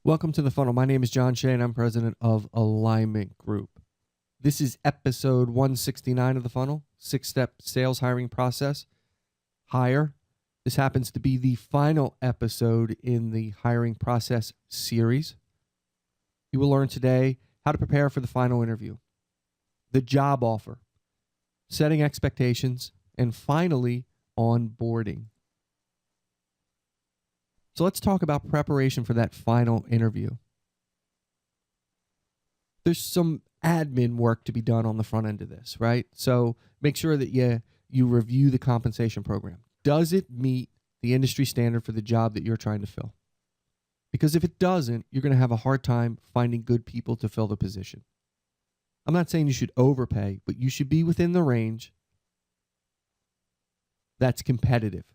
Welcome to the funnel. My name is John Shea, and I'm president of Alignment Group. This is episode 169 of the funnel, 6-step sales hiring process. Hire. This happens to be the final episode in the hiring process series. You will learn today how to prepare for the final interview, the job offer, setting expectations, and finally, onboarding. So let's talk about preparation for that final interview. There's some admin work to be done on the front end of this, right? So make sure that you review the compensation program. Does it meet the industry standard for the job that you're trying to fill? Because if it doesn't, you're going to have a hard time finding good people to fill the position. I'm not saying you should overpay, but you should be within the range that's competitive,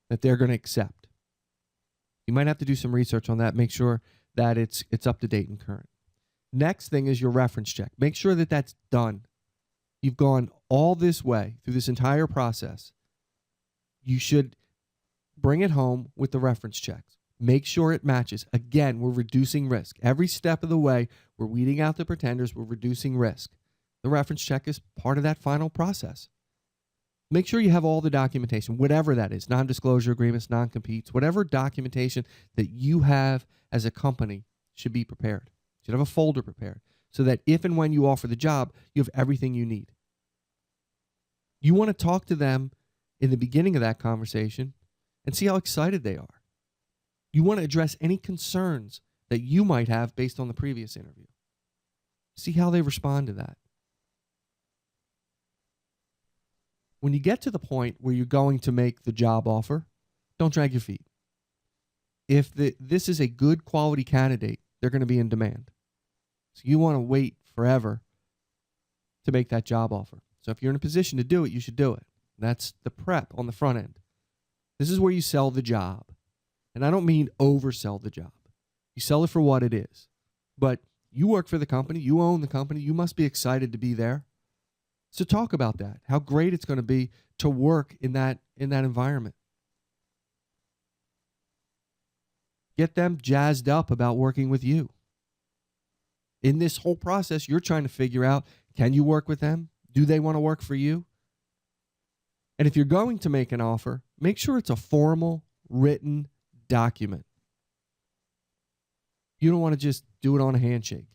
that they're going to accept. You might have to do some research on that. Make sure that it's up to date and current. Next thing is your reference check. Make sure that that's done. You've gone all this way through this entire process. You should bring it home with the reference checks. Make sure it matches. Again, we're reducing risk. Every step of the way, we're weeding out the pretenders. We're reducing risk. The reference check is part of that final process. Make sure you have all the documentation, whatever that is, non-disclosure agreements, non-competes, whatever documentation that you have as a company should be prepared. You should have a folder prepared so that if and when you offer the job, you have everything you need. You want to talk to them in the beginning of that conversation and see how excited they are. You want to address any concerns that you might have based on the previous interview. See how they respond to that. When you get to the point where you're going to make the job offer, don't drag your feet. If this is a good quality candidate, they're going to be in demand. So you want to wait forever to make that job offer. So if you're in a position to do it, you should do it. That's the prep on the front end. This is where you sell the job. And I don't mean oversell the job. You sell it for what it is. But you work for the company. You own the company. You must be excited to be there. So talk about that, how great it's going to be to work in that environment. Get them jazzed up about working with you. In this whole process, you're trying to figure out, can you work with them? Do they want to work for you? And if you're going to make an offer, make sure it's a formal, written document. You don't want to just do it on a handshake.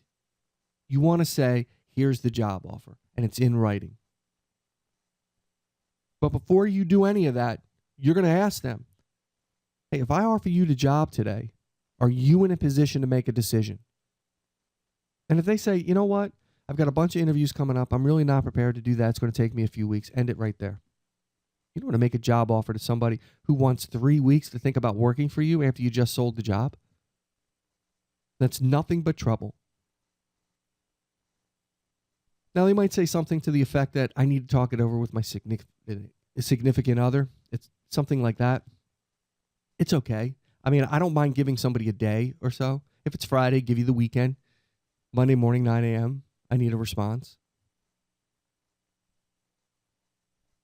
You want to say, here's the job offer. And it's in writing. But before you do any of that, you're going to ask them, hey, if I offer you the job today, are you in a position to make a decision? And if they say, you know what, I've got a bunch of interviews coming up. I'm really not prepared to do that. It's going to take me a few weeks. End it right there. You don't want to make a job offer to somebody who wants 3 weeks to think about working for you after you just sold the job. That's nothing but trouble. Now, they might say something to the effect that I need to talk it over with my significant other. It's something like that. It's okay. I mean, I don't mind giving somebody a day or so. If it's Friday, give you the weekend. Monday morning, 9 a.m., I need a response.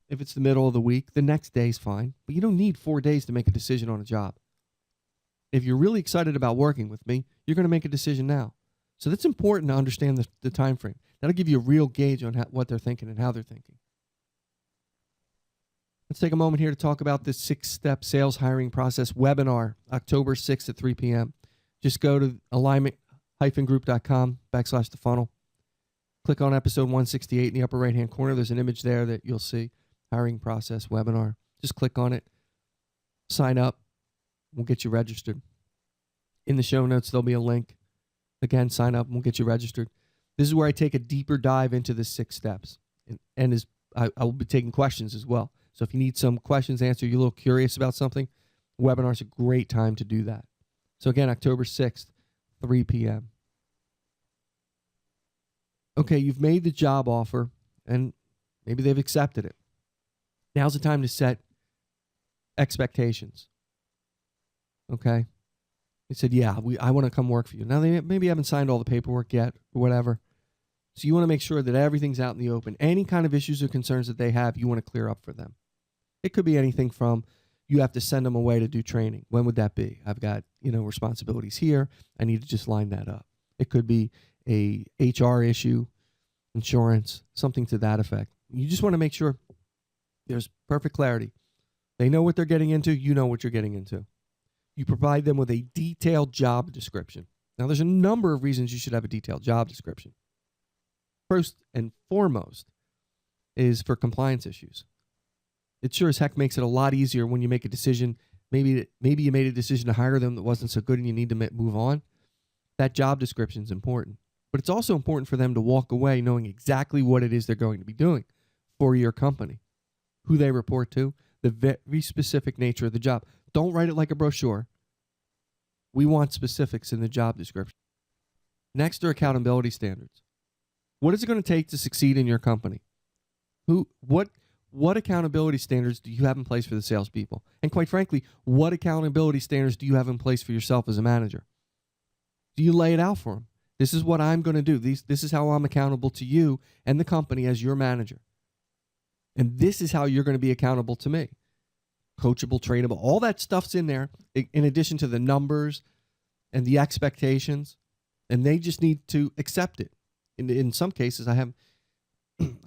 If it's the middle of the week, the next day is fine. But you don't need 4 days to make a decision on a job. If you're really excited about working with me, you're going to make a decision now. So that's important to understand the time frame. That'll give you a real gauge on what they're thinking and how they're thinking. Let's take a moment here to talk about this 6-step sales hiring process webinar, October 6th at 3 p.m. Just go to alignment-group.com/thefunnel. Click on episode 168 in the upper right-hand corner. There's an image there that you'll see, hiring process webinar. Just click on it. Sign up. We'll get you registered. In the show notes, there'll be a link. Again, sign up and we'll get you registered. This is where I take a deeper dive into the 6 steps. And I will be taking questions as well. So if you need some questions answered, you're a little curious about something, the webinar is a great time to do that. So again, October 6th, 3 p.m. Okay, you've made the job offer and maybe they've accepted it. Now's the time to set expectations. Okay? They said, yeah, I want to come work for you. Now, they maybe haven't signed all the paperwork yet or whatever. So you want to make sure that everything's out in the open. Any kind of issues or concerns that they have, you want to clear up for them. It could be anything from you have to send them away to do training. When would that be? I've got, responsibilities here. I need to just line that up. It could be a HR issue, insurance, something to that effect. You just want to make sure there's perfect clarity. They know what they're getting into. You know what you're getting into. You provide them with a detailed job description. Now, there's a number of reasons you should have a detailed job description. First and foremost is for compliance issues. It sure as heck makes it a lot easier when you make a decision. Maybe you made a decision to hire them that wasn't so good and you need to move on. That job description is important. But it's also important for them to walk away knowing exactly what it is they're going to be doing for your company, who they report to, the very specific nature of the job. Don't write it like a brochure. We want specifics in the job description. Next are accountability standards. What is it going to take to succeed in your company? What accountability standards do you have in place for the salespeople? And quite frankly, what accountability standards do you have in place for yourself as a manager? Do you lay it out for them? This is what I'm going to do. This is how I'm accountable to you and the company as your manager. And this is how you're going to be accountable to me. Coachable, trainable, all that stuff's in there in addition to the numbers and the expectations. And they just need to accept it. In some cases,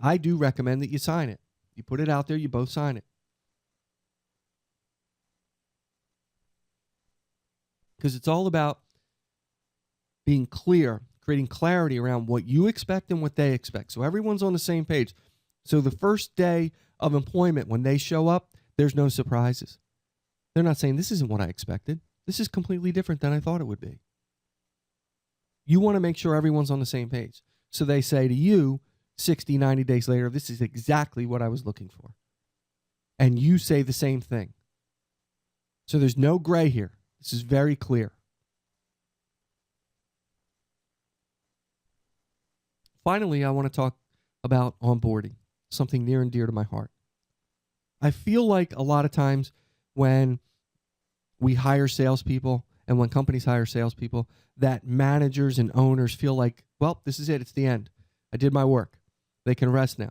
I do recommend that you sign it. You put it out there, you both sign it. Because it's all about being clear, creating clarity around what you expect and what they expect. So everyone's on the same page. So the first day of employment, when they show up, there's no surprises. They're not saying, this isn't what I expected. This is completely different than I thought it would be. You want to make sure everyone's on the same page. So they say to you, 60, 90 days later, this is exactly what I was looking for. And you say the same thing. So there's no gray here. This is very clear. Finally, I want to talk about onboarding, something near and dear to my heart. I feel like a lot of times when we hire salespeople and when companies hire salespeople, that managers and owners feel like, well, this is it. It's the end. I did my work. They can rest now.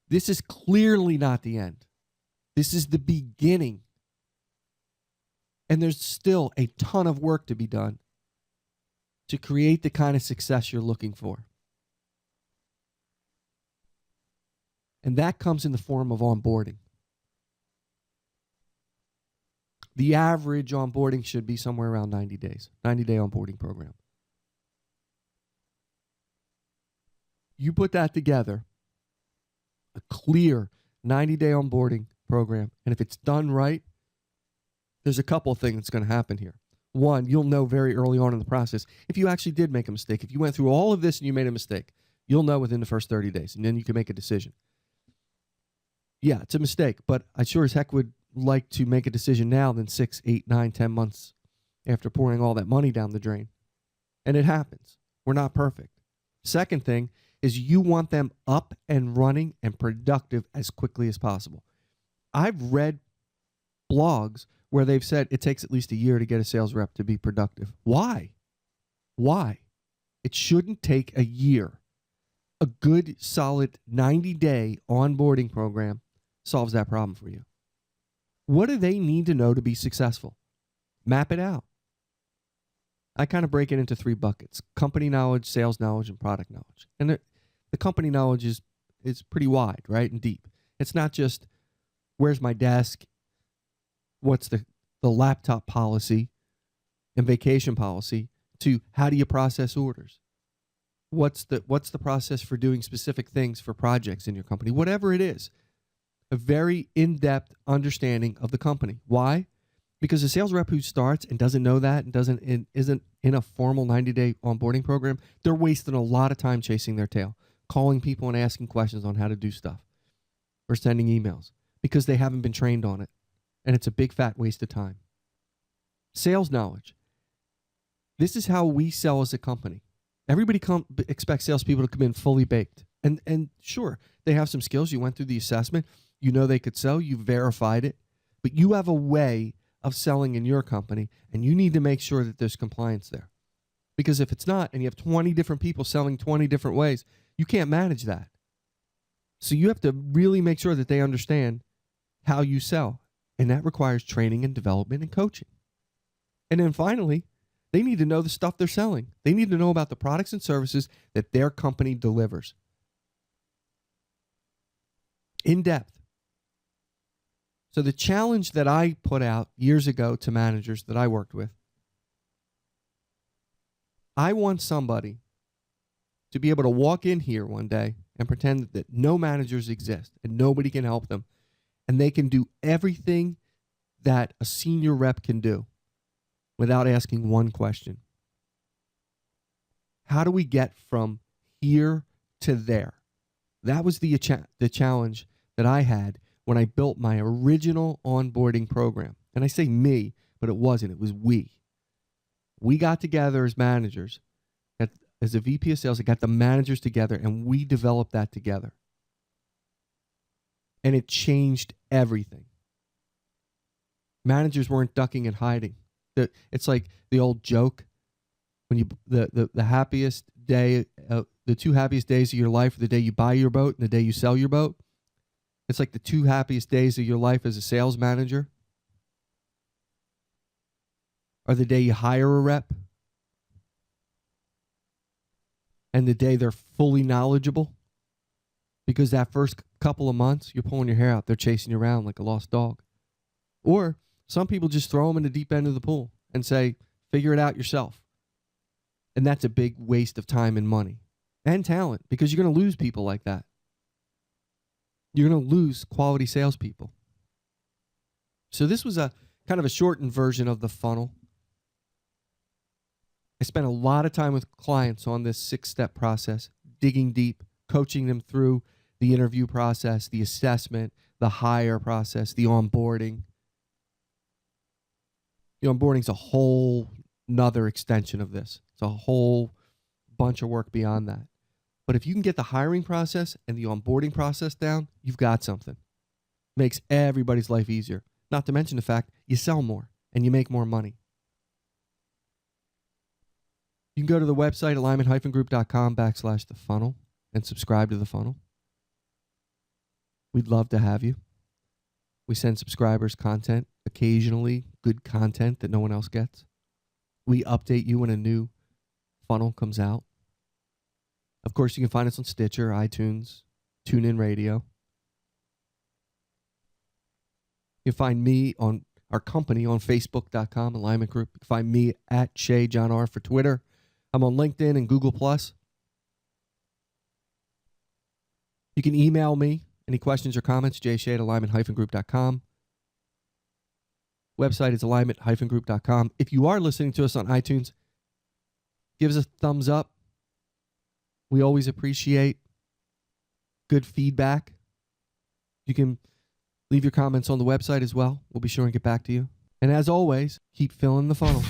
This is clearly not the end. This is the beginning. And there's still a ton of work to be done to create the kind of success you're looking for. And that comes in the form of onboarding. The average onboarding should be somewhere around 90 days, 90-day onboarding program. You put that together, a clear 90-day onboarding program, and if it's done right, there's a couple of things that's going to happen here. One, you'll know very early on in the process if you actually did make a mistake. If you went through all of this and you made a mistake, you'll know within the first 30 days, and then you can make a decision. Yeah, it's a mistake, but I sure as heck would like to make a decision now than 6, 8, 9, 10 months after pouring all that money down the drain. And it happens. We're not perfect. Second thing is you want them up and running and productive as quickly as possible. I've read blogs where they've said it takes at least a year to get a sales rep to be productive. Why? It shouldn't take a year. A good, solid 90-day onboarding program solves that problem for you. What do they need to know to be successful? Map it out. I kind of break it into 3 buckets: company knowledge, sales knowledge, and product knowledge. And the company knowledge is pretty wide, right, and deep. It's not just where's my desk, what's the laptop policy and vacation policy, to how do you process orders? What's the process for doing specific things for projects in your company? Whatever it is, a very in-depth understanding of the company. Why? Because a sales rep who starts and doesn't know that and isn't in a formal 90-day onboarding program, they're wasting a lot of time chasing their tail, calling people and asking questions on how to do stuff, or sending emails because they haven't been trained on it. And it's a big fat waste of time. Sales knowledge. This is how we sell as a company. Everybody expects salespeople to come in fully baked. And sure, they have some skills. You went through the assessment. You know they could sell. You verified it. But you have a way of selling in your company, and you need to make sure that there's compliance there. Because if it's not, and you have 20 different people selling 20 different ways, you can't manage that. So you have to really make sure that they understand how you sell. And that requires training and development and coaching. And then finally, they need to know the stuff they're selling. They need to know about the products and services that their company delivers. In depth. So the challenge that I put out years ago to managers that I worked with, I want somebody to be able to walk in here one day and pretend that no managers exist and nobody can help them. And they can do everything that a senior rep can do without asking one question. How do we get from here to there? That was the challenge that I had when I built my original onboarding program. And I say me, but it wasn't. It was we. We got together as managers. As a VP of sales, I got the managers together, and we developed that together. And it changed everything. Managers weren't ducking and hiding. It's like the old joke when you the happiest day, the two happiest days of your life are the day you buy your boat and the day you sell your boat. It's like the two happiest days of your life as a sales manager are the day you hire a rep and the day they're fully knowledgeable. Because that first couple of months, you're pulling your hair out. They're chasing you around like a lost dog. Or some people just throw them in the deep end of the pool and say, figure it out yourself. And that's a big waste of time and money and talent, because you're going to lose people like that. You're going to lose quality salespeople. So this was a kind of a shortened version of the funnel. I spent a lot of time with clients on this 6-step process, digging deep, coaching them through the interview process, the assessment, the hire process, the onboarding. The onboarding is a whole nother extension of this. It's a whole bunch of work beyond that. But if you can get the hiring process and the onboarding process down, you've got something. Makes everybody's life easier. Not to mention the fact you sell more and you make more money. You can go to the website, alignment-group.com/the funnel, and subscribe to the funnel. We'd love to have you. We send subscribers content, occasionally good content that no one else gets. We update you when a new funnel comes out. Of course, you can find us on Stitcher, iTunes, TuneIn Radio. You can find me on our company on Facebook.com, Alignment Group. You can find me at Shay John R for Twitter. I'm on LinkedIn and Google+. You can email me any questions or comments, jshay@alignment-group.com. Website is alignment-group.com. If you are listening to us on iTunes, give us a thumbs up. We always appreciate good feedback. You can leave your comments on the website as well. We'll be sure and get back to you. And as always, keep filling the funnel.